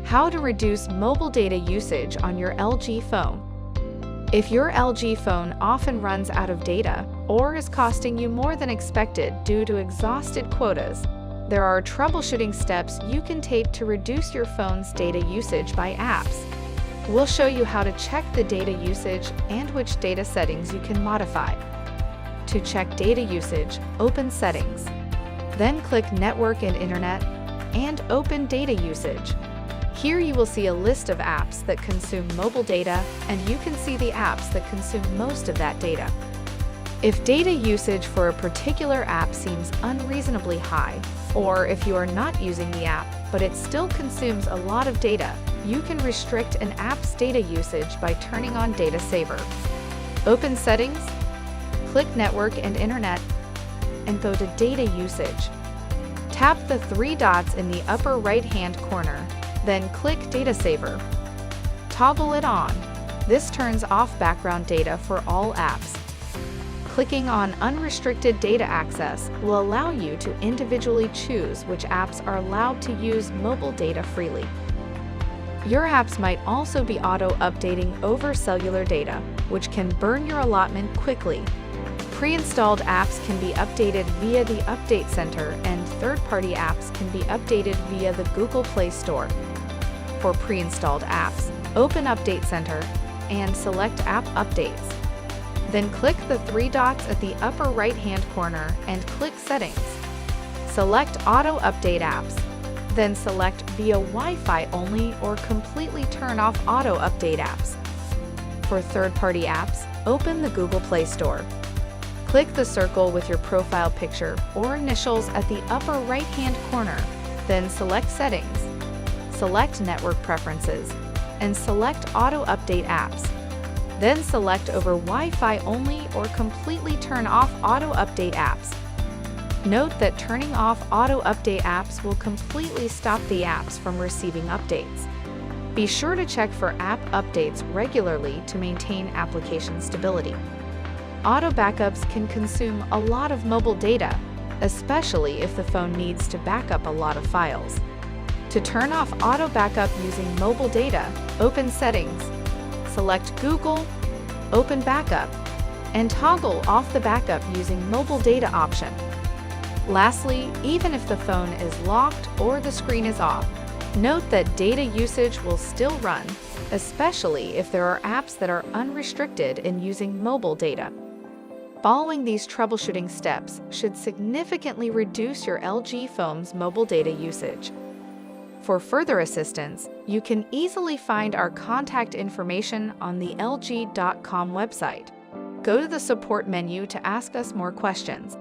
How to reduce mobile data usage on your LG phone. If your LG phone often runs out of data or is costing you more than expected due to exhausted quotas, there are troubleshooting steps you can take to reduce your phone's data usage by apps. We'll show you how to check the data usage and which data settings you can modify. To check data usage, open Settings. Then click Network and Internet and open Data Usage. Here you will see a list of apps that consume mobile data, and you can see the apps that consume most of that data. If data usage for a particular app seems unreasonably high, or if you are not using the app but it still consumes a lot of data, you can restrict an app's data usage by turning on Data Saver. Open Settings, click Network and Internet, and go to Data Usage. Tap the three dots in the upper right-hand corner, then click Data Saver. Toggle it on. This turns off background data for all apps. Clicking on Unrestricted Data Access will allow you to individually choose which apps are allowed to use mobile data freely. Your apps might also be auto-updating over cellular data, which can burn your allotment quickly. Pre-installed apps can be updated via the Update Center, and third-party apps can be updated via the Google Play Store. For pre-installed apps, open Update Center and select App Updates. Then click the three dots at the upper right-hand corner and click Settings. Select Auto Update Apps. Then select via Wi-Fi only or completely turn off Auto Update apps. For third-party apps, open the Google Play Store. Click the circle with your profile picture or initials at the upper right-hand corner, then select Settings. Select Network Preferences, and select Auto Update Apps. Then select over Wi-Fi only or completely turn off Auto Update apps. Note that turning off Auto Update apps will completely stop the apps from receiving updates. Be sure to check for app updates regularly to maintain application stability. Auto backups can consume a lot of mobile data, especially if the phone needs to back up a lot of files. To turn off auto backup using mobile data, open Settings, select Google, open Backup, and toggle off the backup using mobile data option. Lastly, even if the phone is locked or the screen is off, note that data usage will still run, especially if there are apps that are unrestricted in using mobile data. Following these troubleshooting steps should significantly reduce your LG phone's mobile data usage. For further assistance, you can easily find our contact information on the LG.com website. Go to the support menu to ask us more questions.